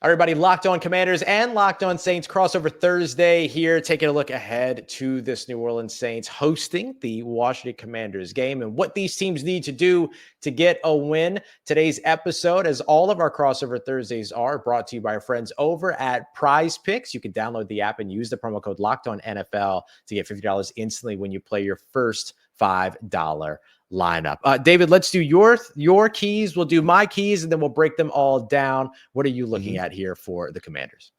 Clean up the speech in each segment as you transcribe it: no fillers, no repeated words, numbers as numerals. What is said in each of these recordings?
Everybody, Locked On Commanders and Locked On Saints crossover Thursday here, taking a look ahead to this New Orleans Saints hosting the Washington Commanders game and what these teams need to do to get a win. Today's episode, as all of our crossover Thursdays are, brought to you by our friends over at PrizePicks. You can download the app and use the promo code LOCKEDONNFL to get $50 instantly when you play your first $5 lineup. David, let's do your keys. We'll do my keys, and then we'll break them all down. What are you looking at here for the Commanders?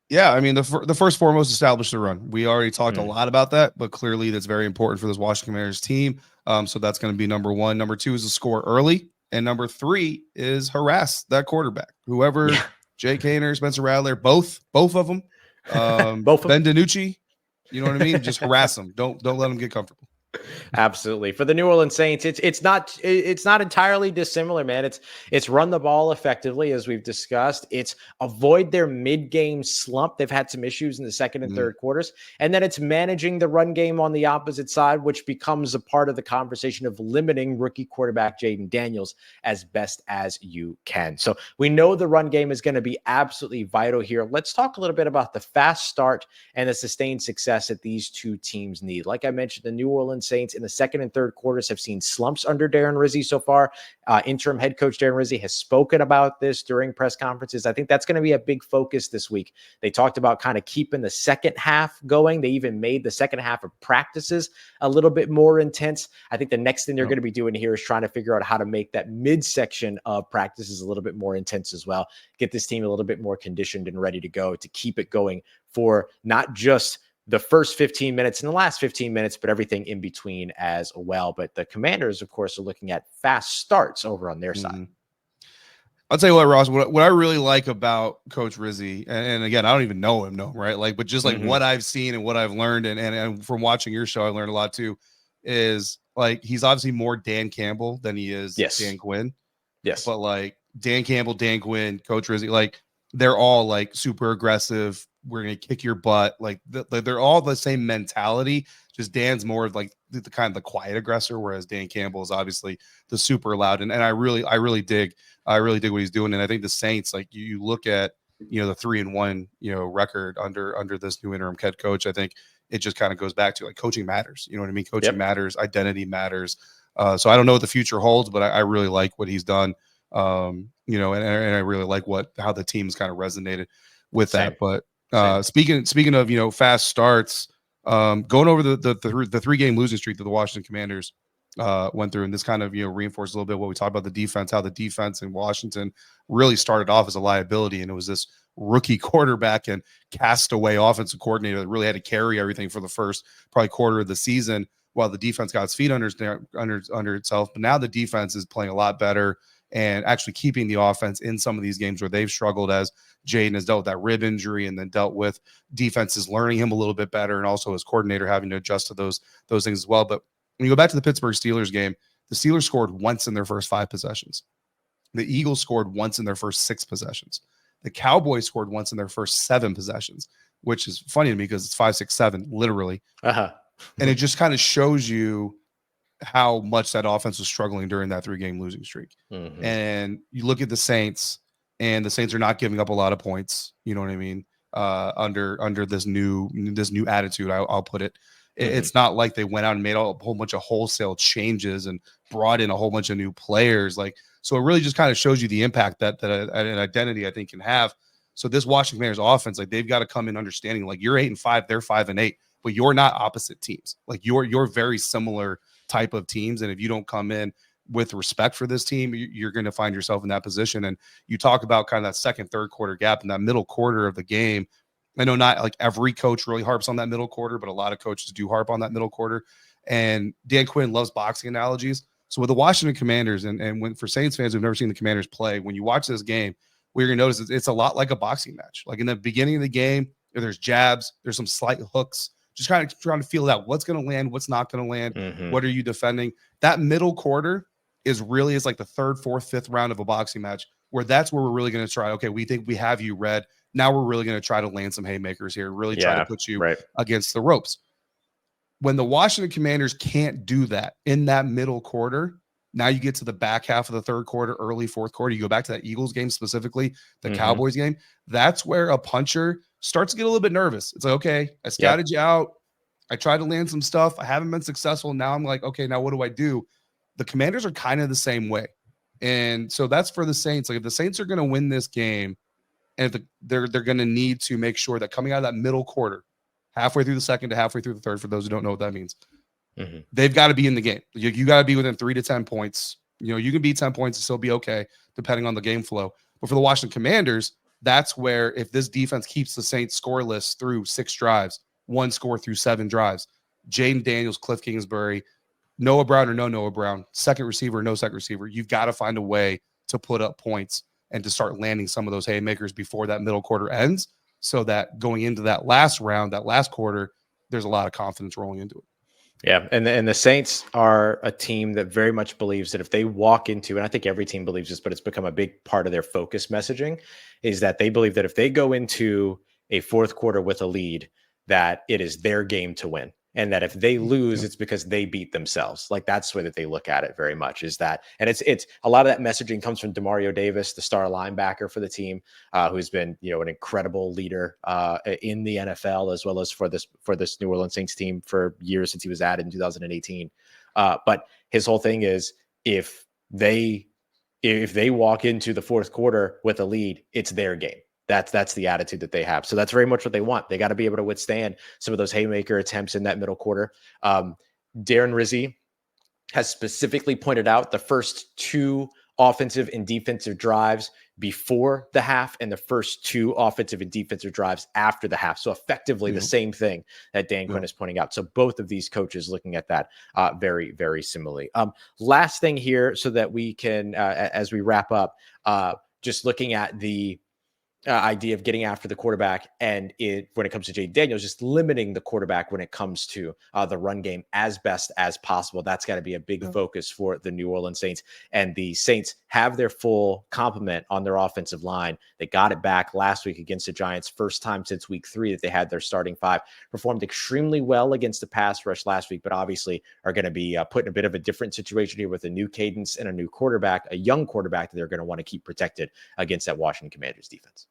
Yeah, I mean, the first foremost, establish the run. We already talked a lot about that, but clearly that's very important for this Washington Commanders team. So that's going to be number one. Number two is to score early. And number three is harass that quarterback. Whoever, Jay Kaner, Spencer Rattler, both of them. Both of Ben DiNucci, you know what I mean? Just harass them. Don't let them get comfortable. Absolutely. For the New Orleans Saints, it's not entirely dissimilar, man. It's run the ball effectively, as we've discussed. It's avoid their mid-game slump. They've had some issues in the second and third quarters. And then it's managing the run game on the opposite side, which becomes a part of the conversation of limiting rookie quarterback Jaden Daniels as best as you can. So we know the run game is going to be absolutely vital here. Let's talk a little bit about the fast start and the sustained success that these two teams need. Like I mentioned, the New Orleans Saints in the second and third quarters have seen slumps under Darren Rizzi so far. Interim head coach Darren Rizzi has spoken about this during press conferences. I think that's going to be a big focus this week. They talked about kind of keeping the second half going. They even made the second half of practices a little bit more intense. I think the next thing they're going to be doing here is trying to figure out how to make that midsection of practices a little bit more intense as well. Get this team a little bit more conditioned and ready to go to keep it going for not just the first 15 minutes and the last 15 minutes, but everything in between as well. But the Commanders, of course, are looking at fast starts over on their side. I'll tell you what, Ross, what I really like about Coach Rizzi, and again, I don't even know him, right? Like, but just like what I've seen and what I've learned, and from watching your show, I learned a lot too, is like, he's obviously more Dan Campbell than he is Dan Quinn. Yes. But like Dan Campbell, Dan Quinn, Coach Rizzi, like they're all like super aggressive. We're going to kick your butt. Like they're all the same mentality. Just Dan's more of like the kind of the quiet aggressor, whereas Dan Campbell is obviously the super loud. And I really dig what he's doing. And I think the Saints, like you look at, the 3-1, record under this new interim head coach. I think it just kind of goes back to like coaching matters. You know what I mean? Coaching matters. Identity matters. So I don't know what the future holds, but I really like what he's done. And I really like how the team's kind of resonated with that. But speaking of, fast starts, going over the 3-game losing streak that the Washington Commanders went through, and this kind of, reinforced a little bit what we talked about the defense, how the defense in Washington really started off as a liability. And it was this rookie quarterback and castaway offensive coordinator that really had to carry everything for the first probably quarter of the season while the defense got its feet under itself. But now the defense is playing a lot better and actually keeping the offense in some of these games where they've struggled, as Jaden has dealt with that rib injury and then dealt with defenses learning him a little bit better, and also his coordinator having to adjust to those things as well. But when you go back to the Pittsburgh Steelers game, the Steelers scored once in their first 5 possessions. The Eagles scored once in their first 6 possessions. The Cowboys scored once in their first 7 possessions, which is funny to me because it's 5, 6, 7, literally. And it just kind of shows you how much that offense was struggling during that 3-game losing streak. And you look at the Saints, and the Saints are not giving up a lot of points. You know what I mean? Under this new attitude, I'll put it. It's not like they went out and made a whole bunch of wholesale changes and brought in a whole bunch of new players. Like, so it really just kind of shows you the impact that an identity, I think, can have. So this Washington Commanders offense, like, they've got to come in understanding, like, you're 8-5, they're 5-8, but you're not opposite teams. Like, you're very similar type of teams. And if you don't come in with respect for this team, you're going to find yourself in that position. And you talk about kind of that second, third quarter gap in that middle quarter of the game. I know not like every coach really harps on that middle quarter, but a lot of coaches do harp on that middle quarter. And Dan Quinn loves boxing analogies. So with the Washington Commanders, and when for Saints fans who've never seen the Commanders play, when you watch this game, what you're going to notice is it's a lot like a boxing match. Like in the beginning of the game, there's jabs, there's some slight hooks, just kind of trying to feel out what's going to land, what's not going to land, what are you defending. That middle quarter is like the third, fourth, fifth round of a boxing match, where that's where we're really going to try. Okay, we think we have you read. Now we're really going to try to land some haymakers here, really try to put you against the ropes. When the Washington Commanders can't do that in that middle quarter, Now you get to the back half of the third quarter, early fourth quarter. You go back to that Eagles game specifically, the Cowboys game. That's where a puncher starts to get a little bit nervous. It's like, okay, I scouted you out. I tried to land some stuff. I haven't been successful. Now I'm like, okay, now what do I do? The Commanders are kind of the same way. And so that's for the Saints. Like if the Saints are going to win this game, and if they're going to need to make sure that coming out of that middle quarter, halfway through the second to halfway through the third, for those who don't know what that means, they've got to be in the game. You got to be within 3 to 10 points. You know, you can beat 10 points and still be okay, depending on the game flow. But for the Washington Commanders, that's where if this defense keeps the Saints scoreless through 6 drives, 1 score through 7 drives, Jaden Daniels, Cliff Kingsbury, Noah Brown or no Noah Brown, second receiver, no second receiver, you've got to find a way to put up points and to start landing some of those haymakers before that middle quarter ends, so that going into that last round, that last quarter, there's a lot of confidence rolling into it. Yeah, and the Saints are a team that very much believes that if they walk into, and I think every team believes this, but it's become a big part of their focus messaging, is that they believe that if they go into a fourth quarter with a lead, that it is their game to win. And that if they lose, it's because they beat themselves. Like that's the way that they look at it very much, is that, and it's a lot of that messaging comes from Demario Davis, the star linebacker for the team, who's been, you know, an incredible leader in the NFL, as well as for this New Orleans Saints team for years since he was added in 2018. But his whole thing is if they walk into the fourth quarter with a lead, it's their game. That's the attitude that they have. So that's very much what they want. They got to be able to withstand some of those haymaker attempts in that middle quarter. Darren Rizzi has specifically pointed out the first 2 offensive and defensive drives before the half and the first 2 offensive and defensive drives after the half. So effectively the same thing that Dan Quinn is pointing out. So both of these coaches looking at that very, very similarly. Last thing here, so that we can, as we wrap up, just looking at the idea of getting after the quarterback, and when it comes to Jaden Daniels, just limiting the quarterback when it comes to the run game as best as possible. That's got to be a big focus for the New Orleans Saints. And the Saints have their full complement on their offensive line. They got it back last week against the Giants, first time since week 3 that they had their starting 5. Performed extremely well against the pass rush last week, but obviously are going to be put in a bit of a different situation here with a new cadence and a new quarterback, a young quarterback that they're going to want to keep protected against that Washington Commanders defense.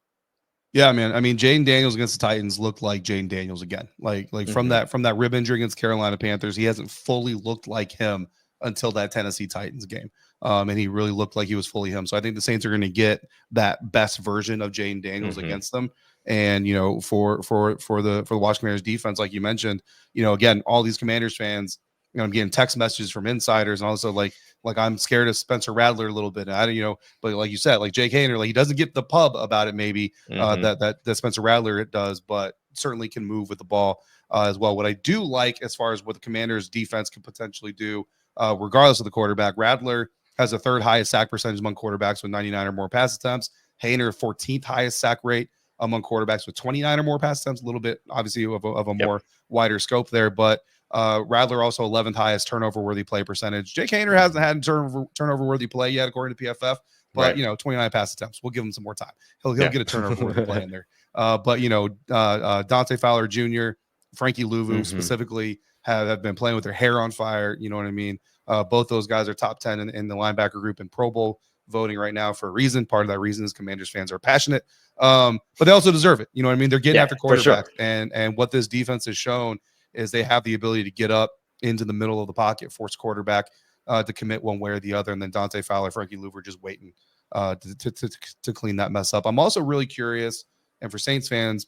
Yeah, man. I mean, Jaden Daniels against the Titans looked like Jaden Daniels again. Like from that rib injury against Carolina Panthers, he hasn't fully looked like him until that Tennessee Titans game. And he really looked like he was fully him. So I think the Saints are going to get that best version of Jaden Daniels against them. And, you know, for the Washington Commanders defense, like you mentioned, you know, again, all these Commanders fans, you know, I'm getting text messages from insiders, and also like I'm scared of Spencer Rattler a little bit. I don't, you know, but like you said, like Jake Haener, like he doesn't get the pub about it, maybe that Spencer Rattler it does, but certainly can move with the ball as well. What I do like as far as what the Commanders defense can potentially do, regardless of the quarterback, Rattler has the 3rd highest sack percentage among quarterbacks with 99 or more pass attempts. Haener 14th highest sack rate among quarterbacks with 29 or more pass attempts. A little bit obviously of a more wider scope there, but Rattler also 11th highest turnover worthy play percentage. Jake Haener hasn't had turnover worthy play yet, according to PFF, but you know, 29 pass attempts. We'll give him some more time. He'll get a turnover worthy play in there. But you know, Dante Fowler Jr., Frankie Louvu specifically have been playing with their hair on fire. You know what I mean? Both those guys are top 10 in the linebacker group in Pro Bowl voting right now for a reason. Part of that reason is Commanders fans are passionate, but they also deserve it. You know what I mean? They're getting after quarterbacks, and what this defense has shown is they have the ability to get up into the middle of the pocket, force quarterback to commit one way or the other, and then Dante Fowler, Frankie Louvu just waiting to clean that mess up. I'm also really curious, and for Saints fans,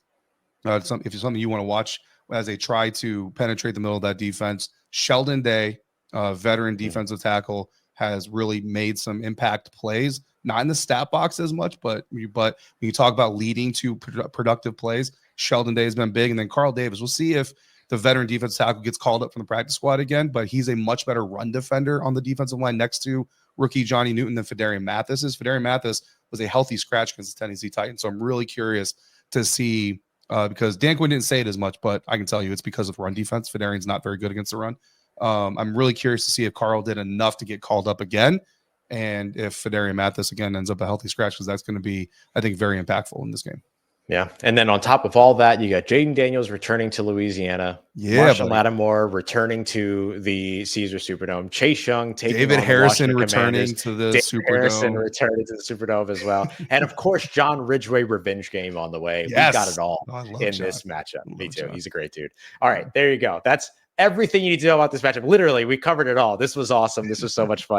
if it's something you want to watch as they try to penetrate the middle of that defense, Sheldon Day, veteran defensive tackle, has really made some impact plays, not in the stat box as much, but when you talk about leading to productive plays, Sheldon Day has been big. And then Carl Davis, we'll see if the veteran defensive tackle gets called up from the practice squad again, but he's a much better run defender on the defensive line next to rookie Johnny Newton than Fedarian Mathis is. Fedarian Mathis was a healthy scratch against the Tennessee Titans. So I'm really curious to see, because Dan Quinn didn't say it as much, but I can tell you it's because of run defense. Fedarian's not very good against the run. I'm really curious to see if Carl did enough to get called up again, and if Fedarian Mathis again ends up a healthy scratch, because that's going to be, I think, very impactful in this game. Yeah. And then on top of all that, you got Jaden Daniels returning to Louisiana. Yeah, Marshawn buddy. Lattimore returning to the Caesar Superdome. Chase Young taking David on the Harrison Washington returning Commanders. to the David Harrison Superdome. returning to the Superdome as well. And of course, John Ridgway revenge game on the way. We got Yes. it all Oh, I love in John. this matchup. I Me love too. John. He's a great dude. All right, there you go. That's everything you need to know about this matchup. Literally, we covered it all. This was awesome. This was so much fun.